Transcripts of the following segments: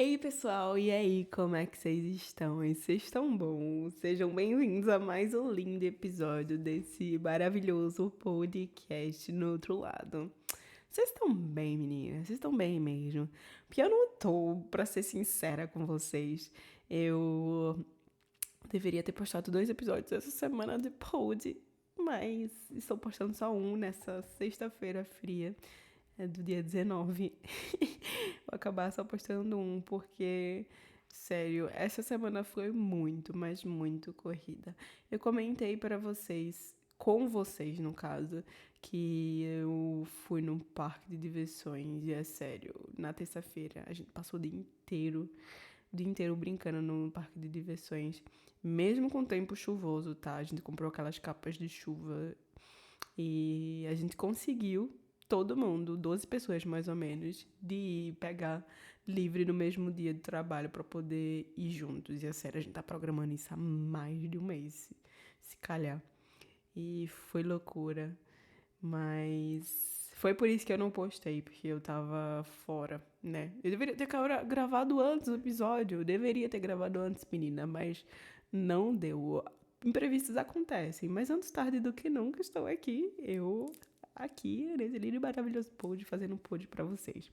Ei, pessoal, e aí, como é que vocês estão? E vocês estão bons? Sejam bem-vindos a mais um lindo episódio desse maravilhoso podcast no outro lado. Vocês estão bem, meninas? Vocês estão bem mesmo? Porque eu não tô, pra ser sincera com vocês. Eu deveria ter postado 2 episódios essa semana de pod, mas estou postando só um nessa sexta-feira fria, do dia 19. Vou acabar só postando um, porque, sério, essa semana foi muito, mas muito corrida. Eu comentei para vocês, com vocês no caso, que eu fui num parque de diversões e é sério, na terça-feira a gente passou o dia inteiro brincando no parque de diversões, mesmo com o tempo chuvoso, tá? A gente comprou aquelas capas de chuva e a gente conseguiu, todo mundo, 12 pessoas mais ou menos, de ir pegar livre no mesmo dia de trabalho para poder ir juntos. E a sério, a gente tá programando isso há mais de um mês, se calhar. E foi loucura. Mas foi por isso que eu não postei, porque eu tava fora, né? Eu deveria ter gravado antes o episódio. Eu deveria ter gravado antes, menina, mas não deu. Imprevistos acontecem, mas antes tarde do que nunca estou aqui. Eu aqui nesse lindo e maravilhoso pod, fazendo um pod pra vocês.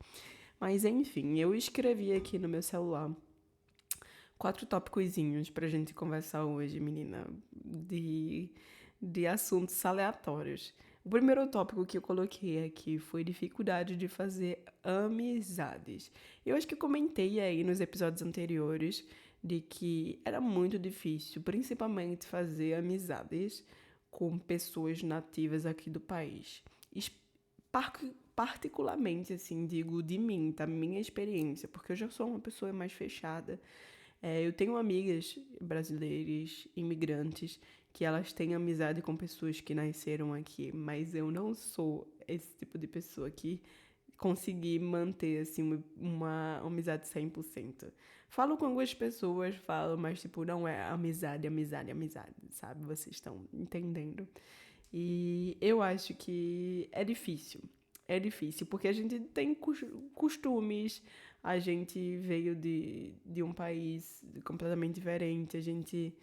Mas enfim, eu escrevi aqui no meu celular 4 tópicozinhos pra gente conversar hoje, menina, de assuntos aleatórios. O primeiro tópico que eu coloquei aqui foi dificuldade de fazer amizades. Eu acho que eu comentei aí nos episódios anteriores de que era muito difícil, principalmente fazer amizades com pessoas nativas aqui do país. Particularmente, assim, digo de mim, da minha experiência, porque eu já sou uma pessoa mais fechada. Eu tenho amigas brasileiras, imigrantes, que elas têm amizade com pessoas que nasceram aqui, mas eu não sou esse tipo de pessoa que consegui manter, assim, uma amizade 100%. Falo com algumas pessoas, falo, mas, tipo, não é amizade, amizade, amizade, sabe? Vocês estão entendendo. E eu acho que é difícil. É difícil, porque a gente tem costumes, a gente veio de um país completamente diferente, a gente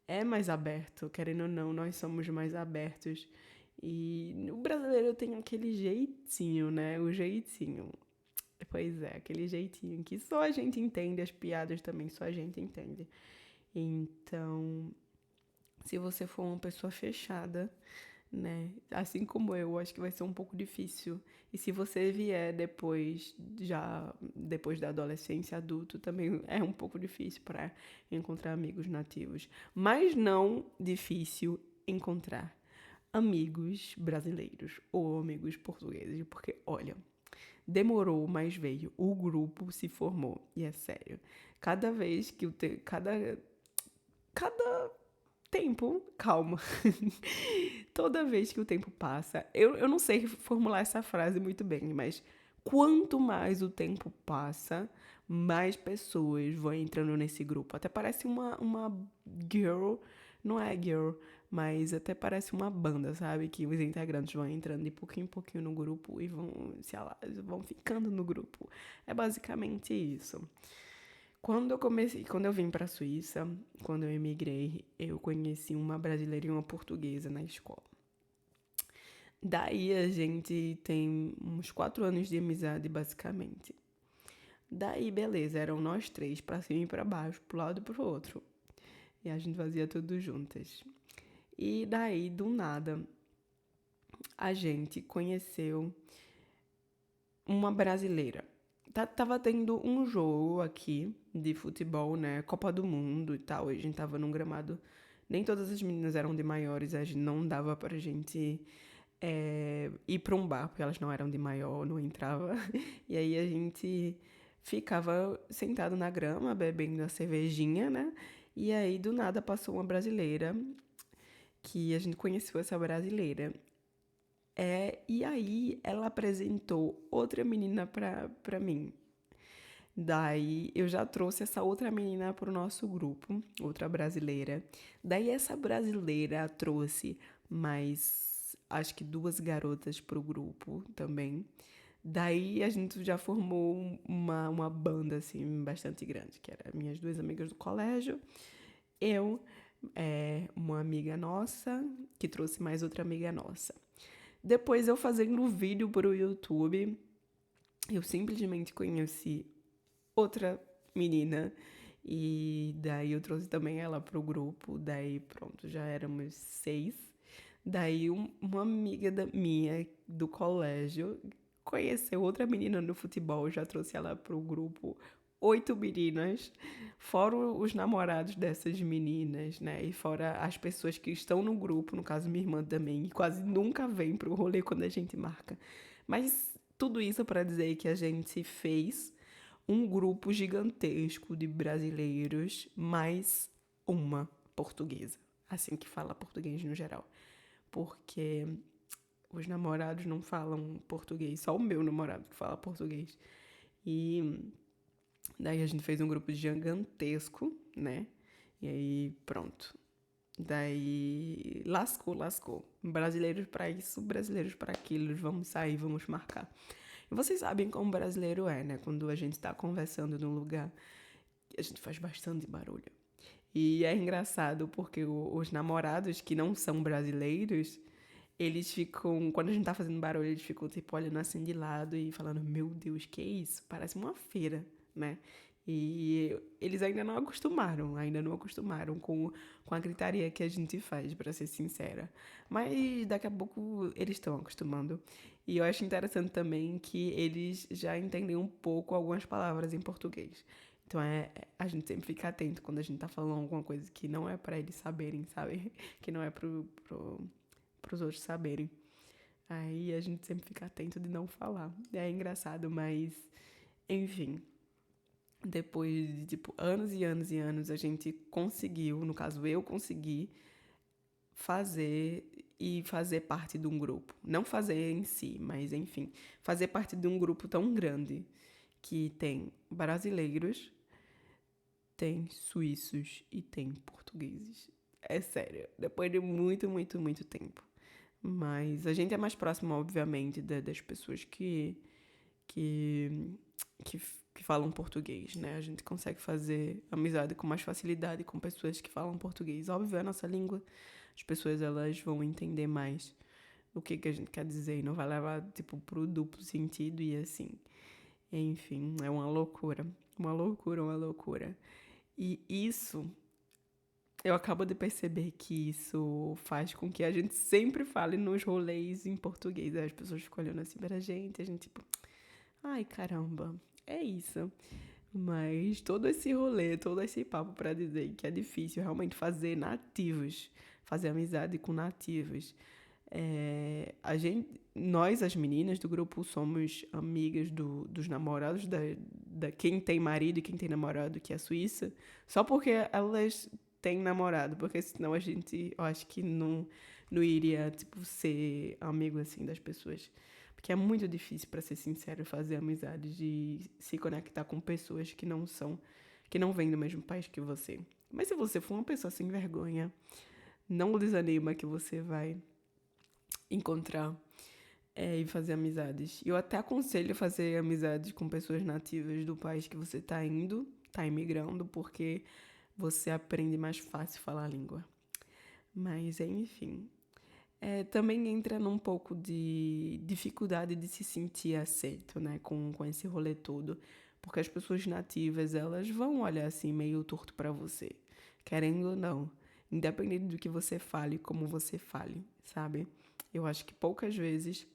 é mais aberto, querendo ou não, nós somos mais abertos. E o brasileiro tem aquele jeitinho, né? O jeitinho. Pois é, aquele jeitinho que só a gente entende, as piadas também só a gente entende. Então, se você for uma pessoa fechada, né? Assim como eu, acho que vai ser um pouco difícil. E se você vier depois da adolescência, adulto, também é um pouco difícil para encontrar amigos nativos. Mas não difícil encontrar amigos brasileiros ou amigos portugueses, porque olha, demorou, mas veio. O grupo se formou. E é sério. Cada vez que cada tempo, calma. Toda vez que o tempo passa, eu não sei formular essa frase muito bem, mas quanto mais o tempo passa, mais pessoas vão entrando nesse grupo. Até parece uma girl, não é girl, mas até parece uma banda, sabe? Que os integrantes vão entrando de pouquinho em pouquinho no grupo e vão ficando no grupo. É basicamente isso. Quando eu vim para a Suíça, quando eu emigrei, eu conheci uma brasileira e uma portuguesa na escola. Daí a gente tem uns 4 anos de amizade, basicamente. Daí, beleza, eram nós três, pra cima e pra baixo, pro lado e pro outro. E a gente fazia tudo juntas. E daí, do nada, a gente conheceu uma brasileira. Tava tendo um jogo aqui de futebol, né? Copa do Mundo e tal. E a gente tava num gramado. Nem todas as meninas eram de maiores, a gente não dava pra gente ir pra um bar, porque elas não eram de maior, não entrava. E aí a gente ficava sentado na grama, bebendo a cervejinha, né? E aí do nada passou uma brasileira, que a gente conheceu essa brasileira. E aí ela apresentou outra menina pra mim. Daí eu já trouxe essa outra menina pro nosso grupo, outra brasileira. Daí essa brasileira trouxe mais, acho que 2 garotas pro grupo também. Daí a gente já formou uma banda, assim, bastante grande, que era minhas duas amigas do colégio, eu, uma amiga nossa, que trouxe mais outra amiga nossa. Depois eu fazendo um vídeo para o YouTube, eu simplesmente conheci outra menina e daí eu trouxe também ela pro grupo, daí pronto, já éramos 6. Daí uma amiga minha do colégio conheceu outra menina no futebol, já trouxe ela pro grupo. 8 meninas, fora os namorados dessas meninas, né? E fora as pessoas que estão no grupo, no caso minha irmã também, e quase nunca vem pro rolê quando a gente marca. Mas tudo isso para dizer que a gente fez um grupo gigantesco de brasileiros, mais uma portuguesa. Assim que fala português no geral. Porque os namorados não falam português, só o meu namorado que fala português. E daí a gente fez um grupo gigantesco, né? E aí, pronto. Daí lascou. Brasileiros para isso, brasileiros para aquilo. Vamos sair, vamos marcar. E vocês sabem como brasileiro é, né? Quando a gente tá conversando num lugar, a gente faz bastante barulho. E é engraçado porque os namorados que não são brasileiros, eles ficam, quando a gente tá fazendo barulho, eles ficam tipo olhando assim de lado e falando: Meu Deus, que é isso? Parece uma feira, né? E eles ainda não acostumaram com a gritaria que a gente faz, pra ser sincera. Mas daqui a pouco eles estão acostumando. E eu acho interessante também que eles já entendem um pouco algumas palavras em português. Então a gente sempre fica atento quando a gente tá falando alguma coisa que não é pra eles saberem, sabe? Que não é pros outros saberem. Aí a gente sempre fica atento de não falar. É engraçado, mas enfim. Depois de, tipo, anos e anos e anos, a gente conseguiu, no caso eu consegui, fazer e fazer parte de um grupo. Não fazer em si, mas enfim, fazer parte de um grupo tão grande que tem brasileiros, tem suíços e tem portugueses. É sério, depois de muito tempo. Mas a gente é mais próximo, obviamente, das pessoas que, que, que falam português, né? A gente consegue fazer amizade com mais facilidade com pessoas que falam português. Óbvio, é a nossa língua. As pessoas, elas vão entender mais o que a gente quer dizer e não vai levar, tipo, pro duplo sentido e assim. Enfim, é uma loucura. Uma loucura. E isso, eu acabo de perceber que isso faz com que a gente sempre fale nos rolês em português. Aí as pessoas ficam olhando assim pra gente, a gente, tipo, ai, caramba, é isso. Mas todo esse rolê, todo esse papo pra dizer que é difícil realmente fazer nativos, fazer amizade com nativos. Nós, as meninas do grupo, somos amigas dos namorados da quem tem marido e quem tem namorado, que é a Suíça, só porque elas têm namorado, porque senão a gente, eu acho que não iria, tipo, ser amigo, assim, das pessoas. Porque é muito difícil, pra ser sincero, fazer amizades e se conectar com pessoas que não vêm do mesmo país que você. Mas se você for uma pessoa sem vergonha, não desanima que você vai encontrar e fazer amizades. Eu até aconselho fazer amizades com pessoas nativas do país que você tá indo, tá imigrando, porque você aprende mais fácil falar a língua. Mas, enfim. Também entra num pouco de dificuldade de se sentir aceito, né, com esse rolê todo. Porque as pessoas nativas, elas vão olhar assim meio torto pra você, querendo ou não. Independente do que você fale, como você fale, sabe? Eu acho que poucas vezes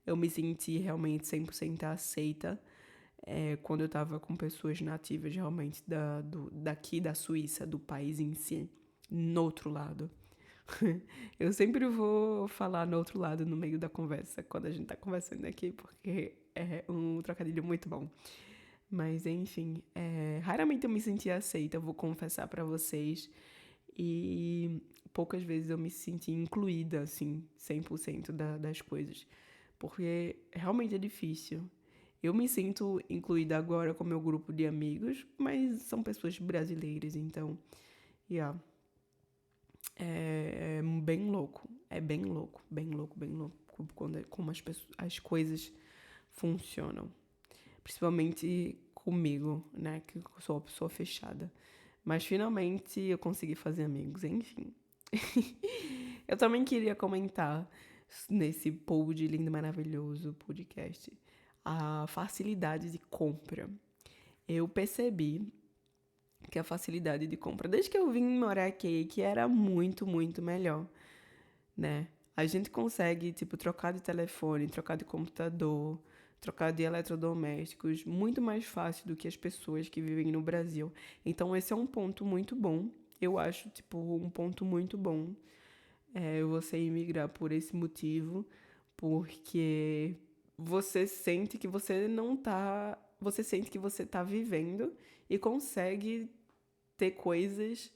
eu me senti realmente 100% aceita quando eu tava com pessoas nativas realmente daqui da Suíça, do país em si, no outro lado. Eu sempre vou falar no outro lado no meio da conversa, quando a gente tá conversando aqui, porque é um trocadilho muito bom. Mas enfim, raramente eu me senti aceita, eu vou confessar pra vocês. E poucas vezes eu me senti incluída, assim, 100% das coisas. Porque realmente é difícil. Eu me sinto incluída agora com meu grupo de amigos, mas são pessoas brasileiras, então, yeah. É bem louco. É bem louco, bem louco, bem louco. Como as coisas funcionam. Principalmente comigo, né? Que eu sou uma pessoa fechada. Mas finalmente eu consegui fazer amigos, enfim. Eu também queria comentar nesse pod lindo, maravilhoso podcast a facilidade de compra. Eu percebi que a facilidade de compra, desde que eu vim morar aqui, que era muito, muito melhor, né? A gente consegue, tipo, trocar de telefone, trocar de computador, trocar de eletrodomésticos muito mais fácil do que as pessoas que vivem no Brasil. Então, esse é um ponto muito bom. Eu acho, tipo, um ponto muito bom você imigrar por esse motivo, porque você sente que você não tá. Você sente que você tá vivendo e consegue ter coisas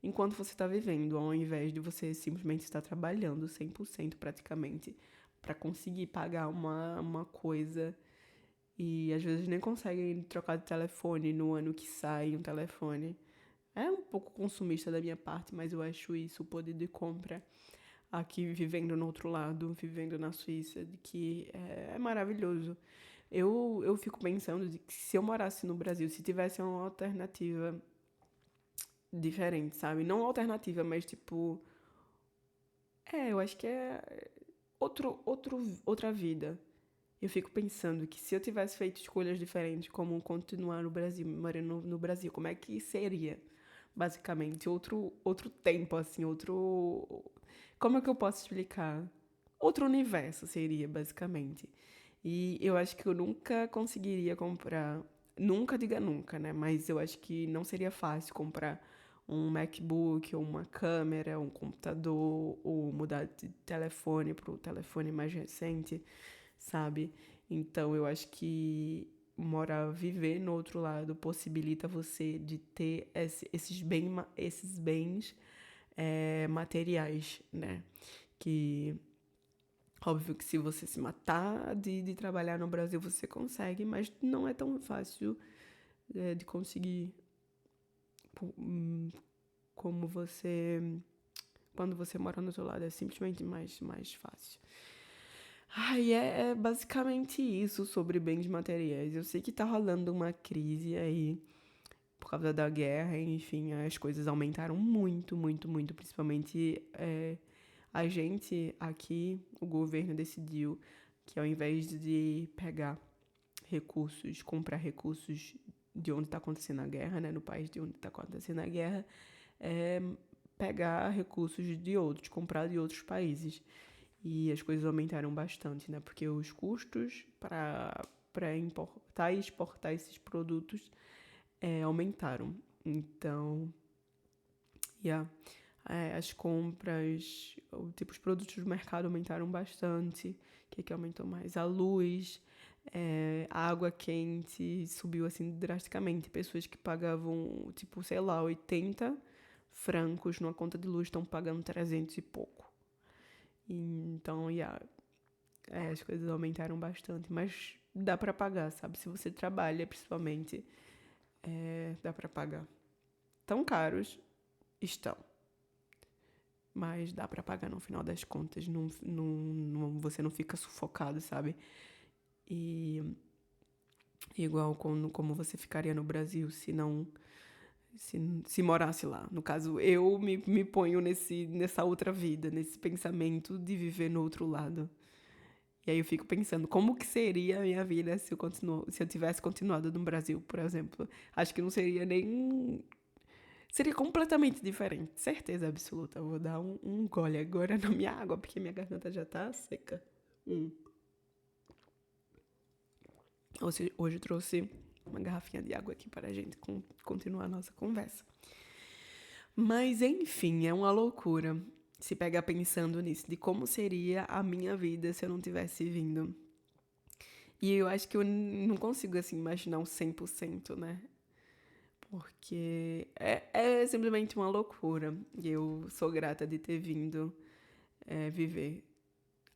enquanto você está vivendo, ao invés de você simplesmente estar trabalhando 100% praticamente para conseguir pagar uma coisa e às vezes nem conseguem trocar de telefone no ano que sai um telefone. É um pouco consumista da minha parte, mas eu acho isso, o poder de compra aqui vivendo no outro lado, vivendo na Suíça, de que é maravilhoso. Eu fico pensando de que se eu morasse no Brasil, se tivesse uma alternativa diferente, sabe? Não alternativa, mas tipo. Eu acho que é outra vida. Eu fico pensando que se eu tivesse feito escolhas diferentes, como continuar no Brasil, morando no Brasil, como é que seria? Basicamente, outro tempo, assim, outro. Como é que eu posso explicar? Outro universo seria, basicamente. E eu acho que eu nunca conseguiria comprar. Nunca diga nunca, né? Mas eu acho que não seria fácil comprar um MacBook, ou uma câmera, um computador, ou mudar de telefone para o telefone mais recente, sabe? Então eu acho que viver no outro lado possibilita você de ter esses bens materiais, né? Que óbvio que se você se matar de trabalhar no Brasil você consegue, mas não é tão fácil de conseguir como você quando você mora no outro lado, é simplesmente mais fácil. Ai, é basicamente isso sobre bens materiais. Eu sei que tá rolando uma crise aí por causa da guerra, enfim, as coisas aumentaram muito, muito, muito. Principalmente a gente aqui, o governo decidiu que ao invés de pegar recursos, comprar recursos de onde está acontecendo a guerra, né, no país de onde está acontecendo a guerra, é pegar recursos de outros, comprar de outros países. E as coisas aumentaram bastante, né? Porque os custos para importar e exportar esses produtos aumentaram. Então, as compras, os produtos do mercado aumentaram bastante. O que aumentou mais? A luz, a água quente subiu assim drasticamente. Pessoas que pagavam, tipo, sei lá, 80 francos numa conta de luz estão pagando 300 e pouco. Então, as coisas aumentaram bastante, mas dá pra pagar, sabe? Se você trabalha, principalmente, dá pra pagar. Tão caros estão, mas dá pra pagar no final das contas. Você não fica sufocado, sabe? E igual como você ficaria no Brasil se morasse lá. No caso, eu me ponho nessa outra vida, nesse pensamento de viver no outro lado. E aí eu fico pensando, como que seria a minha vida se eu tivesse continuado no Brasil, por exemplo? Acho que não seria nem... Seria completamente diferente, certeza absoluta. Eu vou dar um gole agora na minha água, porque minha garganta já tá seca. Hoje eu trouxe uma garrafinha de água aqui para a gente continuar a nossa conversa. Mas, enfim, é uma loucura se pegar pensando nisso, de como seria a minha vida se eu não tivesse vindo. E eu acho que eu não consigo, assim, imaginar um 100%, né? Porque é simplesmente uma loucura. E eu sou grata de ter vindo viver.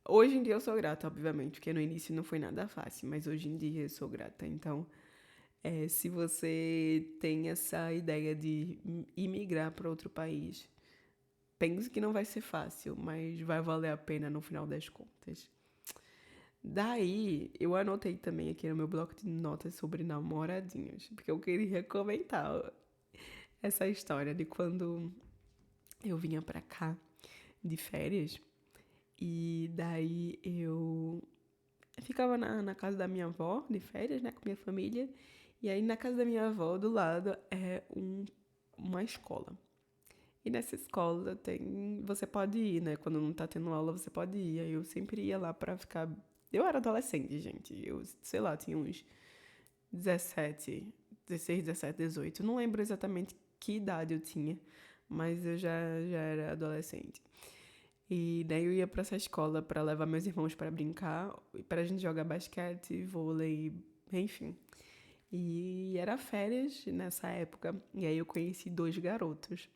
Hoje em dia eu sou grata, obviamente, porque no início não foi nada fácil, mas hoje em dia eu sou grata. Então, se você tem essa ideia de imigrar para outro país, penso que não vai ser fácil, mas vai valer a pena no final das contas. Daí, eu anotei também aqui no meu bloco de notas sobre namoradinhos, porque eu queria comentar essa história de quando eu vinha pra cá de férias e daí eu ficava na casa da minha avó de férias, né, com minha família. E aí na casa da minha avó, do lado, é uma escola. E nessa escola tem. Você pode ir, né? Quando não tá tendo aula, você pode ir. Aí eu sempre ia lá pra ficar. Eu era adolescente, gente. Eu, sei lá, tinha uns 17, 16, 17, 18. Não lembro exatamente que idade eu tinha, mas eu já era adolescente. E daí eu ia pra essa escola pra levar meus irmãos pra brincar, pra gente jogar basquete, vôlei, enfim. E era férias nessa época. E aí eu conheci dois garotos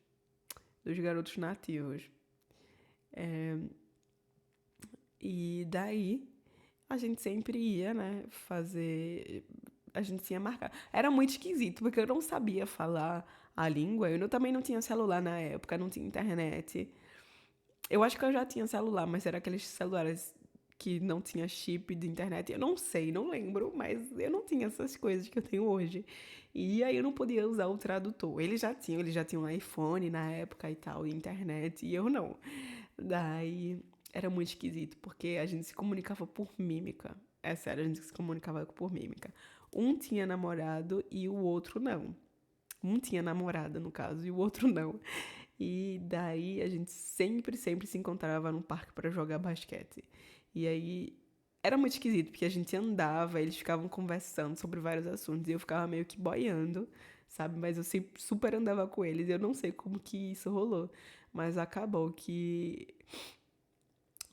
nativos. E daí a gente sempre ia, né, fazer. A gente tinha marcado. Era muito esquisito, porque eu não sabia falar a língua. Também não tinha celular na época, não tinha internet. Eu acho que eu já tinha celular, mas era aqueles celulares que não tinha chip de internet. Eu não sei, não lembro, mas eu não tinha essas coisas que eu tenho hoje. E aí eu não podia usar o tradutor. Eles já tinham um iPhone na época e tal, e internet, e eu não. Daí era muito esquisito, porque a gente se comunicava por mímica. É sério, a gente se comunicava por mímica. Um tinha namorado e o outro não. Um tinha namorada, no caso, e o outro não. E daí a gente sempre se encontrava no parque para jogar basquete. E aí era muito esquisito, porque a gente andava, eles ficavam conversando sobre vários assuntos e eu ficava meio que boiando, sabe? Mas eu sempre super andava com eles e eu não sei como que isso rolou. Mas acabou que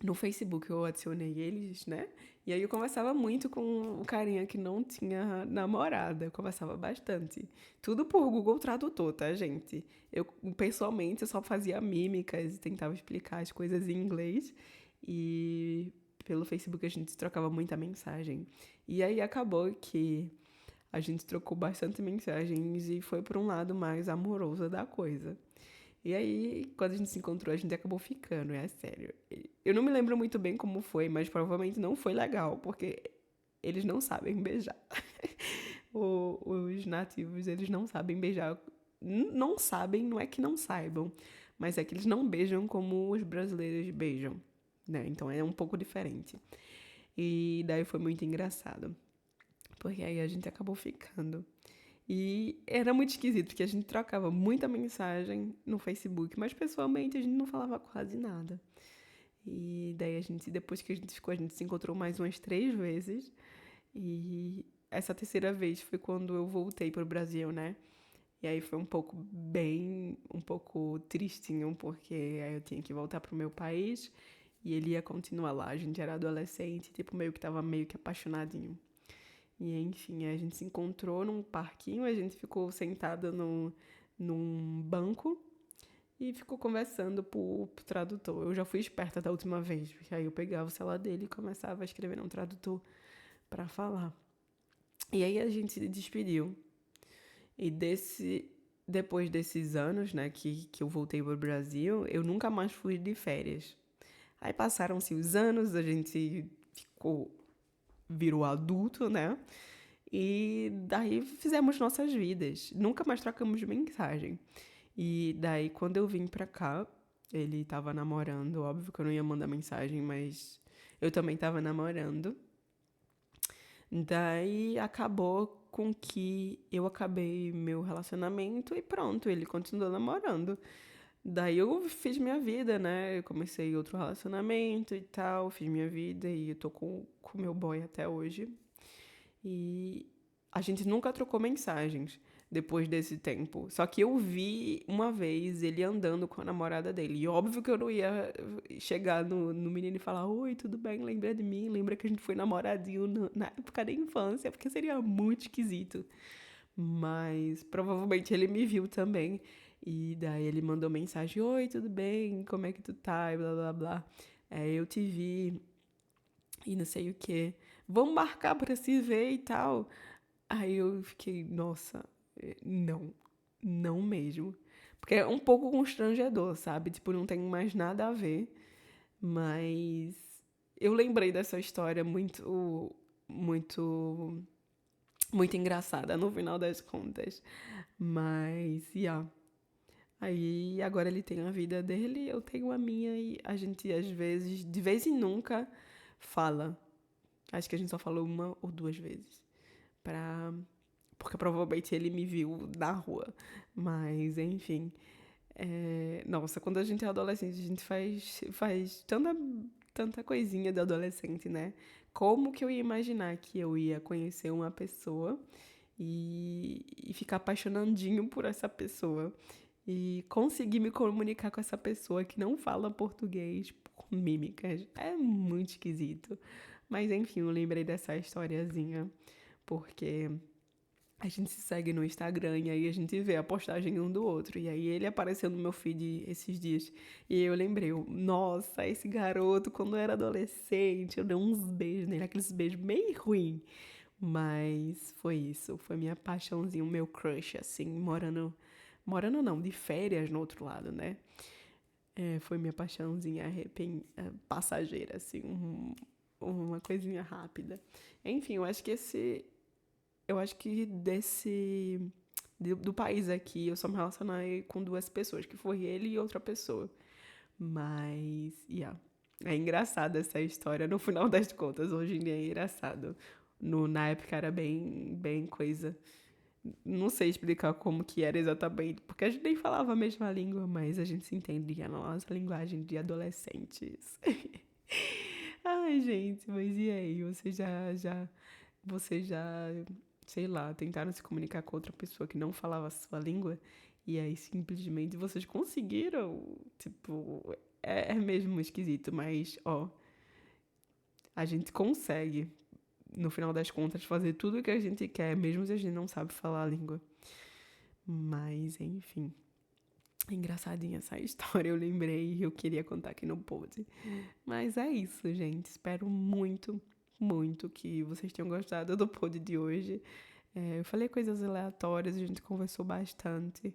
no Facebook eu adicionei eles, né? E aí eu conversava muito com o carinha que não tinha namorada. Eu conversava bastante. Tudo por Google Tradutor, tá, gente? Eu, pessoalmente, eu só fazia mímicas e tentava explicar as coisas em inglês. E pelo Facebook a gente trocava muita mensagem. E aí acabou que a gente trocou bastante mensagens e foi para um lado mais amoroso da coisa. E aí, quando a gente se encontrou, a gente acabou ficando, é sério. Eu não me lembro muito bem como foi, mas provavelmente não foi legal, porque eles não sabem beijar. Os nativos, eles não sabem beijar. Não sabem, não é que não saibam, mas é que eles não beijam como os brasileiros beijam, né? Então é um pouco diferente. E daí foi muito engraçado, porque aí a gente acabou ficando. E era muito esquisito, porque a gente trocava muita mensagem no Facebook, mas pessoalmente a gente não falava quase nada. E daí depois que a gente ficou, a gente se encontrou mais umas 3 vezes. E essa terceira vez foi quando eu voltei pro Brasil, né? E aí foi um pouco tristinho, porque aí eu tinha que voltar pro meu país e ele ia continuar lá. A gente era adolescente, tipo, meio que tava meio que apaixonadinho. E enfim, a gente se encontrou num parquinho, a gente ficou sentada num banco e ficou conversando pro tradutor. Eu já fui esperta da última vez, porque aí eu pegava o celular dele e começava a escrever num tradutor pra falar. E aí a gente se despediu. E depois desses anos, né, que eu voltei pro Brasil, eu nunca mais fui de férias. Aí passaram-se os anos, a gente virou adulto, né? E daí fizemos nossas vidas. Nunca mais trocamos mensagem. E daí, quando eu vim pra cá, ele tava namorando. Óbvio que eu não ia mandar mensagem, mas eu também tava namorando. Daí acabou com que eu acabei meu relacionamento e pronto, ele continuou namorando. Daí eu fiz minha vida, né? Eu comecei outro relacionamento e tal, fiz minha vida e eu tô com meu boy até hoje. E a gente nunca trocou mensagens depois desse tempo. Só que eu vi uma vez ele andando com a namorada dele. E óbvio que eu não ia chegar no menino e falar: Oi, tudo bem? Lembra de mim? Lembra que a gente foi namoradinho na época da infância? Porque seria muito esquisito. Mas provavelmente ele me viu também. E daí ele mandou mensagem: Oi, tudo bem? Como é que tu tá? E blá blá blá. Eu te vi e não sei o quê. Vamos marcar pra se ver e tal. Aí eu fiquei, nossa, não, não mesmo. Porque é um pouco constrangedor, sabe? Tipo, não tem mais nada a ver, mas eu lembrei dessa história muito, muito engraçada no final das contas. Mas, yeah. Aí agora ele tem a vida dele, eu tenho a minha e a gente às vezes, de vez em nunca, fala. Acho que a gente só falou uma ou duas vezes. Pra... Porque provavelmente ele me viu na rua. Mas, enfim. Nossa, quando a gente é adolescente, a gente faz tanta coisinha de adolescente, né? Como que eu ia imaginar que eu ia conhecer uma pessoa e ficar apaixonandinho por essa pessoa? E conseguir me comunicar com essa pessoa que não fala português por mímicas. É muito esquisito. Mas enfim, eu lembrei dessa historiazinha, porque a gente se segue no Instagram e aí a gente vê a postagem um do outro. E aí ele apareceu no meu feed esses dias. E eu lembrei, nossa, esse garoto, quando eu era adolescente, eu dei uns beijos nele, aqueles beijos meio ruins. Mas foi isso, foi minha paixãozinha, o meu crush, assim, morando não, de férias no outro lado, né? Foi minha paixãozinha passageira, assim, uma coisinha rápida. Enfim, eu acho que do país aqui, eu só me relacionei com duas pessoas, que foi ele e outra pessoa. Mas, yeah. É engraçado essa história, no final das contas, hoje em dia é engraçado. Na época era bem coisa. Não sei explicar como que era exatamente, porque a gente nem falava a mesma língua, mas a gente se entendia na nossa linguagem de adolescentes. Ai, gente, mas e aí? Você já, sei lá, tentaram se comunicar com outra pessoa que não falava a sua língua? E aí simplesmente vocês conseguiram? Tipo, é mesmo esquisito, mas, ó, a gente consegue, no final das contas, fazer tudo o que a gente quer, mesmo se a gente não sabe falar a língua. Mas, enfim. Engraçadinha essa história, eu lembrei e eu queria contar aqui no pod. Mas é isso, gente. Espero muito que vocês tenham gostado do pod de hoje. Eu falei coisas aleatórias, a gente conversou bastante.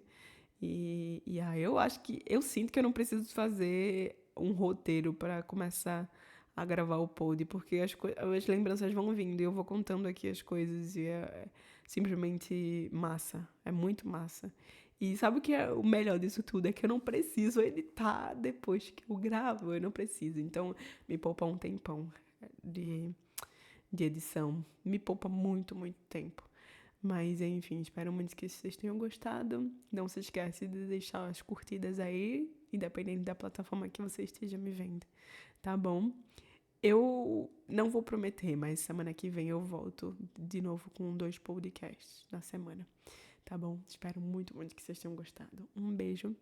E aí eu acho que eu sinto que eu não preciso fazer um roteiro para começar a gravar o pod, porque as lembranças vão vindo e eu vou contando aqui as coisas e é simplesmente massa. É muito massa. E sabe o que é o melhor disso tudo? É que eu não preciso editar depois que eu gravo, eu não preciso. Então, me poupa um tempão de, de edição. Me poupa muito tempo. Mas, enfim, espero muito que vocês tenham gostado. Não se esquece de deixar as curtidas aí, independente da plataforma que você esteja me vendo, tá bom? Eu não vou prometer, mas semana que vem eu volto de novo com 2 podcasts na semana, tá bom? Espero muito que vocês tenham gostado. Um beijo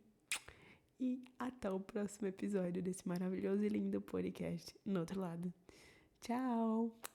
e até o próximo episódio desse maravilhoso e lindo podcast no outro lado. Tchau!